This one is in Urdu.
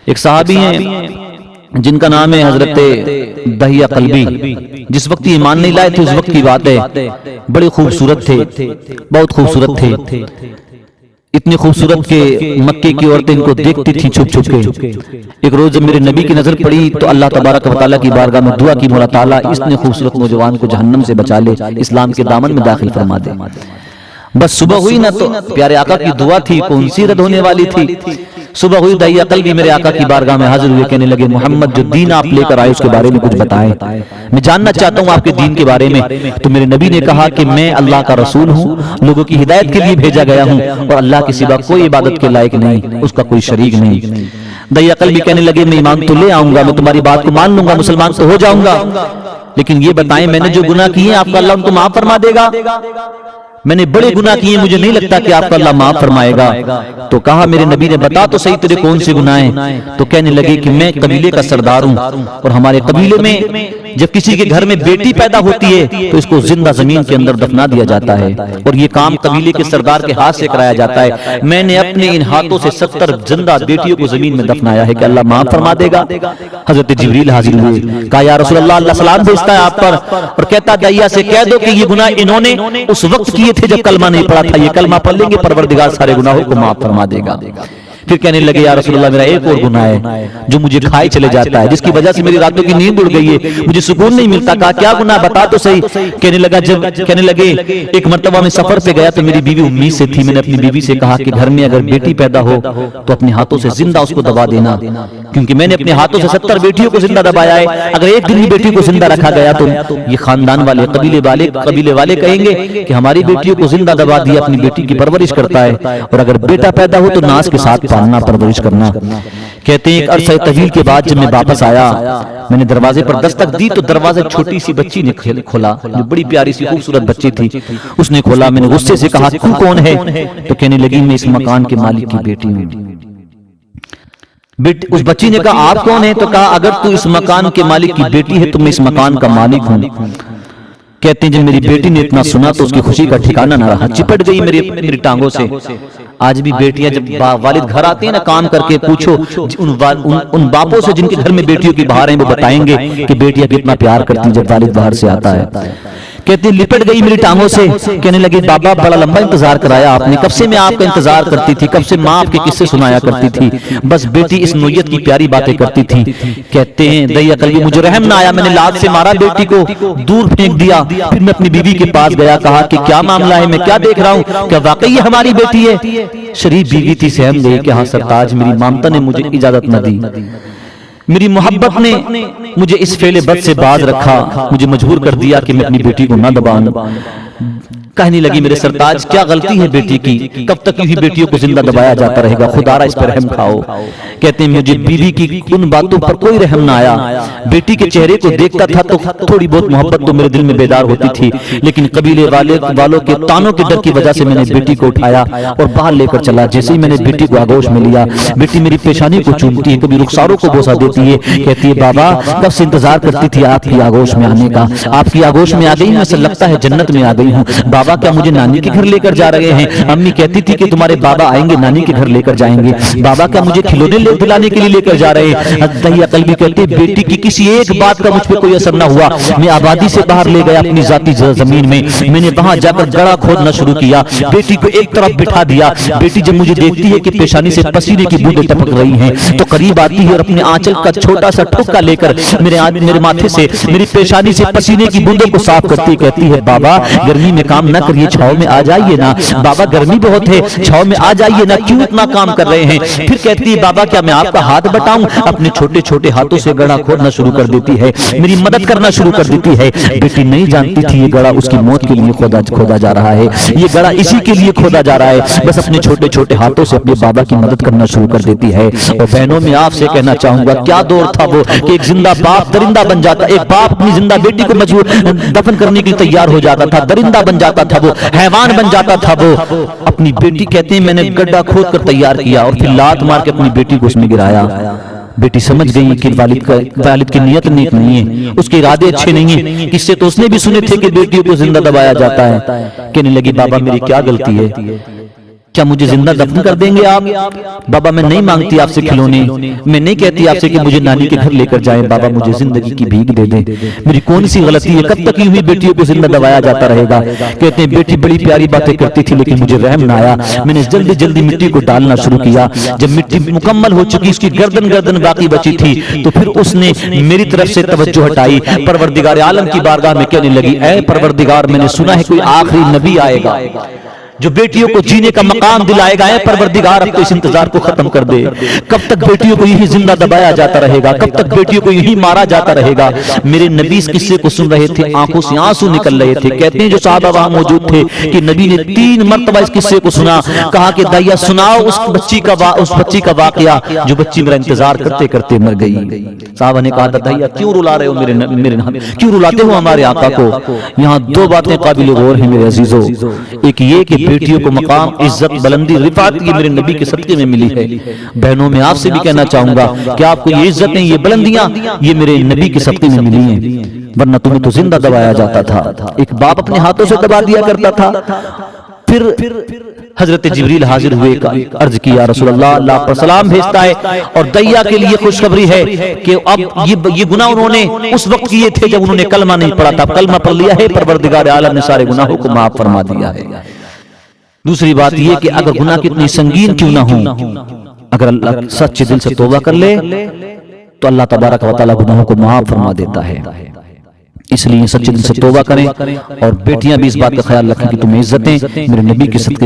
ایک صحابی ہیں جن کا نام ہے حضرت دہیہ قلبی، جس وقت ایمان نہیں لائے تھے اس وقت کی بات ہے، بڑے خوبصورت تھے، بہت خوبصورت تھے، اتنی خوبصورت کہ مکے کی عورتیں ان کو دیکھتی تھیں چھپ چھپ کے۔ ایک روز جب میرے نبی کی نظر پڑی تو اللہ تبارک و تعالیٰ کی بارگاہ میں دعا کی، مولا تعالیٰ اس نے خوبصورت نوجوان کو جہنم سے بچا لے، اسلام کے دامن میں داخل فرما دے۔ بس صبح ہوئی نا تو پیارے آقا کی دعا تھی، کون سی رد ہونے والی تھی؟ صبح ہوئی، دہیہ قلبی میرے آقا کی بارگاہ میں حاضر ہوئے، کہنے لگے محمد جو دین آپ لے کر آئے اس کے بارے میں کچھ بتائیں، میں جاننا چاہتا ہوں آپ کے دین کے بارے میں۔ تو میرے نبی نے کہا کہ میں اللہ کا رسول ہوں، لوگوں کی ہدایت کے لیے بھیجا گیا ہوں، اور اللہ کے سوا کوئی عبادت کے لائق نہیں، اس کا کوئی شریک نہیں۔ دہیہ قلبی کہنے لگے میں ایمان تو لے آؤں گا، میں تمہاری بات کو مان لوں گا، مسلمان تو ہو جاؤں گا، لیکن یہ بتائیں میں نے جو گناہ کیے آپ کا اللہ ان کو معاف فرما دے گا؟ میں نے بڑے گناہ کیے، مجھے نہیں لگتا کہ آپ کا اللہ معاف فرمائے گا۔ تو کہا میرے نبی نے بتا تو صحیح تیرے کون سے گناہ ہیں؟ تو کہنے لگے کہ میں قبیلے کا سردار ہوں، اور ہمارے قبیلے میں جب کسی کے گھر میں بیٹی پیدا ہوتی ہے تو اس کو زندہ زمین کے اندر دفنا دیا جاتا ہے، اور یہ کام قبیلے کے سردار کے ہاتھ سے کرایا جاتا ہے۔ میں نے اپنے ان ہاتھوں سے 70 زندہ بیٹیوں کو زمین میں دفنایا ہے، کہ اللہ معاف فرما دے گا؟ حضرت جبریل حاضر ہوئے، کہا یا رسول اللہ، اللہ سلام بھیجتا ہے آپ پر، اور کہتا دہیہ سے کہہ دو کہ یہ گناہ انہوں نے اس وقت کیے تھے جب کلمہ نہیں پڑھا تھا، یہ کلمہ پڑھ لیں گے پروردگار سارے گناہوں کو معاف فرما دے گا۔ پھر کہنے لگے یا رسول اللہ میرا ایک اور گناہ ہے جو مجھے کھائے چلے جاتا ہے، جس کی وجہ سے میری راتوں کی نیند اڑ گئی ہے، مجھے سکون نہیں ملتا۔ کہا کیا گناہ بتا تو صحیح؟ کہنے لگے ایک مرتبہ میں سفر پہ گیا تو میری بیوی امید سے تھی، میں نے اپنی بیوی سے کہا کہ گھر میں اگر بیٹی پیدا ہو تو اپنے ہاتھوں سے زندہ اس کو دبا دینا، کیونکہ میں نے اپنے ہاتھوں سے 70 بیٹیوں کو زندہ دبایا ہے، اگر ایک دن ہی بیٹی کو زندہ رکھا گیا تو یہ خاندان والے قبیلے والے کہیں گے کہ ہماری بیٹیوں کو زندہ دبا دیا، اپنی بیٹی کی پرورش کرتا ہے، اور اگر بیٹا پیدا ہو تو ناز کے ساتھ پالنا، پرورش کرنا۔ کہتے ہیں ایک عرصہ طویل کے بعد جب میں واپس آیا، میں نے دروازے پر دستک دی تو دروازے چھوٹی سی بچی نے کھولا، جو بڑی پیاری سی خوبصورت بچی تھی، اس نے کھولا۔ میں نے غصے سے کہا تو کون ہے؟ تو کہنے لگی میں اس مکان کے مالک کی بیٹی ہوں۔ اس بچی نے کہا آپ کون ہیں؟ تو کہا اگر تو اس مکان کے مالک کی بیٹی ہے تو میں اس مکان کا مالک ہوں۔ کہتے ہیں جب میری بیٹی نے اتنا سنا تو اس کی خوشی کا ٹھکانہ نہ رہا، چپٹ گئی میری ٹانگوں سے۔ آج بھی بیٹیاں جب والد گھر آتے ہیں نا کام کر کے، پوچھو ان باپوں سے جن کے گھر میں بیٹیوں کی بہار ہیں، وہ بتائیں گے کہ بیٹیاں کتنا پیار کرتی ہیں جب والد باہر سے آتا ہے۔ کہتے ہیں لپٹ گئی میری ٹانگوں سے، کہنے لگے بابا بڑا لمبا انتظار کرایا آپ نے، کب سے میں آپ کا انتظار کرتی تھی، کب سے ماں آپ کے قصے سنایا کرتی تھی، بس بیٹی اس نوعیت کی پیاری باتیں کرتی تھی۔ کہتے ہیں دہیہ قلبی مجھے رحم نہ آیا، میں نے لات سے مارا، بیٹی کو دور پھینک دیا، پھر میں اپنی بیوی کے پاس گیا، کہا کہ کیا معاملہ ہے، میں کیا دیکھ رہا ہوں، کیا واقعی یہ ہماری بیٹی ہے؟ شریف بیوی تھی، سہم گئی کہ ہاں سرتاج میری مامتا نے مجھے اجازت نہ دی، میری محبت نے مجھے اس فعل بد سے باز رکھا، مجھے مجبور کر دیا کہ میں اپنی بیٹی کو نہ دباؤں۔ کہنے لگی میرے سرتاج کیا غلطی ہے بیٹی کی، کب تک یوں بیٹیوں کو زندہ دبایا جاتا رہے گا، خدا را اس پر رحم کھاؤ۔ کہتے ہیں مجھے بیوی کی ان باتوں پر کوئی رحم نہ آیا، بیٹی کے چہرے کو دیکھتا تھا تو تھوڑی بہت محبت تو میرے دل میں بیدار ہوتی تھی، لیکن قبیلے والوں کے تانوں کے ڈر کی وجہ سے میں نے بیٹی کو اٹھایا اور باہر لے کر چلا۔ جیسے ہی میں نے بیٹی کو آغوش میں لیا، بیٹی میری پیشانی کو چومتی ہے، کبھی رخساروں کو بوسہ دیتی ہے، کہتی ہے بابا کب سے انتظار کرتی تھی آپ کی آغوش میں آنے کا، آپ کی آغوش میں آ گئی، میں سے لگتا ہے جنت میں آ گئی ہوں۔ بابا کیا مجھے نانی کے گھر لے کر جا رہے ہیں؟ امی کہتی تھی کہ تمہارے بابا آئیں گے نانی کے گھر لے کر جائیں گے۔ بابا کیا مجھے کھلونے دلانے کے لیے لے کر جا رہے ہیں؟ دہیہ قلبی کہتے بیٹی کی کسی ایک بات کا مجھ پہ کوئی اثر نہ ہوا، میں آبادی سے باہر لے گیا اپنی ذاتی زمین میں نے وہاں جا کر گڑھا کھودنا شروع کیا، بیٹی کو ایک طرف بٹھا دیا۔ بیٹی جب مجھے دیکھتی ہے کہ پیشانی سے پسینے کی بوندیں ٹپک رہی ہیں تو قریب آتی ہے اور اپنے آنچل کا چھوٹا سا ٹھپکا لے کر میرے ماتھے سے میری پیشانی سے پسینے کی بوندوں کو صاف کرتی کہتی ہے بابا گرمی میں کام نہ کریے، چھاؤں میں آ جائیے نا، بابا گرمی بہت ہے، چھاؤں میں آ جائیے نا، کیوں اتنا کام کر رہے ہیں؟ پھر کہتی ہے بابا کیا میں آپ کا ہاتھ بٹاؤں؟ اپنے چھوٹے چھوٹے ہاتھوں سے گڑھا کھودنا شروع کر دیتی ہے، میری مدد کرنا شروع کر دیتی ہے۔ بیٹی نہیں جانتی تھی یہ گڑھا اس کی موت کے لیے کھودا جا رہا ہے، یہ گڑھا اسی کے لیے کھودا جا رہا ہے، بس اپنے چھوٹے چھوٹے ہاتھوں سے اپنے بابا کی مدد کرنا شروع کر دیتی ہے۔ اور بہنوں میں آپ سے کہنا چاہوں گا کیا دور تھا وہ کہ ایک زندہ باپ درندہ بن جاتا، ایک باپ اپنی زندہ بیٹی کو مجبور دفن کرنے کے لیے تیار ہو جاتا تھا، درندہ بن جاتا تھا، وہ حیوان بن جاتا تھا، وہ اپنی بیٹی کہتے ہیں میں نے گڈھا کھود کر تیار کیا اور پھر لات مار کے اپنی بیٹی کو اس میں گرایا۔ بیٹی سمجھ گئی کہ والد کی نیت نیک نہیں ہے، اس کے ارادے اچھے نہیں ہیں، کس سے تو اس نے بھی سنے تھے کہ بیٹیوں کو زندہ دبایا جاتا ہے۔ کہنے لگی بابا میری کیا غلطی ہے؟ کیا مجھے زندہ دفن کر دیں گے آپ؟ بابا میں نہیں مانگتی آپ سے کھلونے، میں نہیں کہتی آپ سے کہ مجھے نانی کے گھر لے کر جائیں، بابا مجھے زندگی کی بھیک دے دیں۔ میری کون سی غلطی ہے؟ کب تک یوں ہی بیٹیوں کو زندہ دبایا جاتا رہے گا؟ کہتے ہیں بیٹی بڑی پیاری باتیں کرتی تھی لیکن مجھے رحم نہ آیا، میں نے جلدی جلدی مٹی کو ڈالنا شروع کیا۔ جب مٹی مکمل ہو چکی، اس کی گردن باقی بچی تھی، تو پھر اس نے میری طرف سے توجہ ہٹائی، پروردگار عالم کی بارگاہ میں کہنے لگی، اے پروردگار میں نے سنا ہے کوئی آخری نبی آئے گا جو بیٹیوں کو جینے کا مقام دلائے گا، اے پروردگار اب تو اس انتظار کو ختم کر دے۔ کب تک بیٹیوں کو یہی زندہ دبایا جاتا رہے گا؟ کب تک بیٹیوں کو یہی مارا جاتا رہے گا؟ میرے نبی اس قصے کو سن رہے تھے، آنکھوں سے آنسو نکل رہے تھے۔ کہتے ہیں جو صحابہ وہاں موجود تھے کہ نبی نے 3 مرتبہ اس قصے کو سنا، کہا کہ دائیا سناؤ اس بچی کا واقعہ جو بچی میرا انتظار کرتے کرتے مر گئی۔ صحابہ نے کہا دائیا کیوں رلا رہے ہو میرے کیوں رلاتے ہو ہمارے آقا کو؟ یہاں 2 باتیں قابل غور ہیں میرے عزیزو، ایک یہ کہ بیٹیوں کو مقام، عزت، بلندی، رفعت یہ میرے نبی کے صدقے میں ملی ہے۔ بہنوں میں آپ سے بھی کہنا چاہوں گا کہ آپ کو یہ عزتیں، یہ بلندیاں یہ میرے نبی کے صدقے میں ملی ہیں، ورنہ تمہیں تو زندہ دبایا جاتا تھا۔ ایک باپ اپنے ہاتھوں سے دبا دیا کرتا تھا۔ پھر حضرت جبریل حاضر ہوئے، عرض کی یا رسول اللہ، اللہ پر سلام بھیجتا ہے اور دیا کے لیے خوشخبری ہے کہ اب یہ گناہ انہوں نے اس وقت کیے تھے جب انہوں نے کلمہ نہیں پڑھا تھا، کلمہ پڑھ لیا ہے، پروردگار عالم نے سارے گناہوں کو معاف فرما دیا ہے۔ دوسری بات یہ کہ اگر گناہ کتنی سنگین کیوں نہ ہوں، اگر اللہ سچے دل سے توبہ کر لے تو اللہ تبارک و تعالی گناہوں کو معاف فرما دیتا ہے۔ اس لیے سچے دل سے توبہ کریں، اور بیٹیاں بھی اس بات کا خیال رکھیں کہ تمہیں عزتیں میرے نبی کے صدقے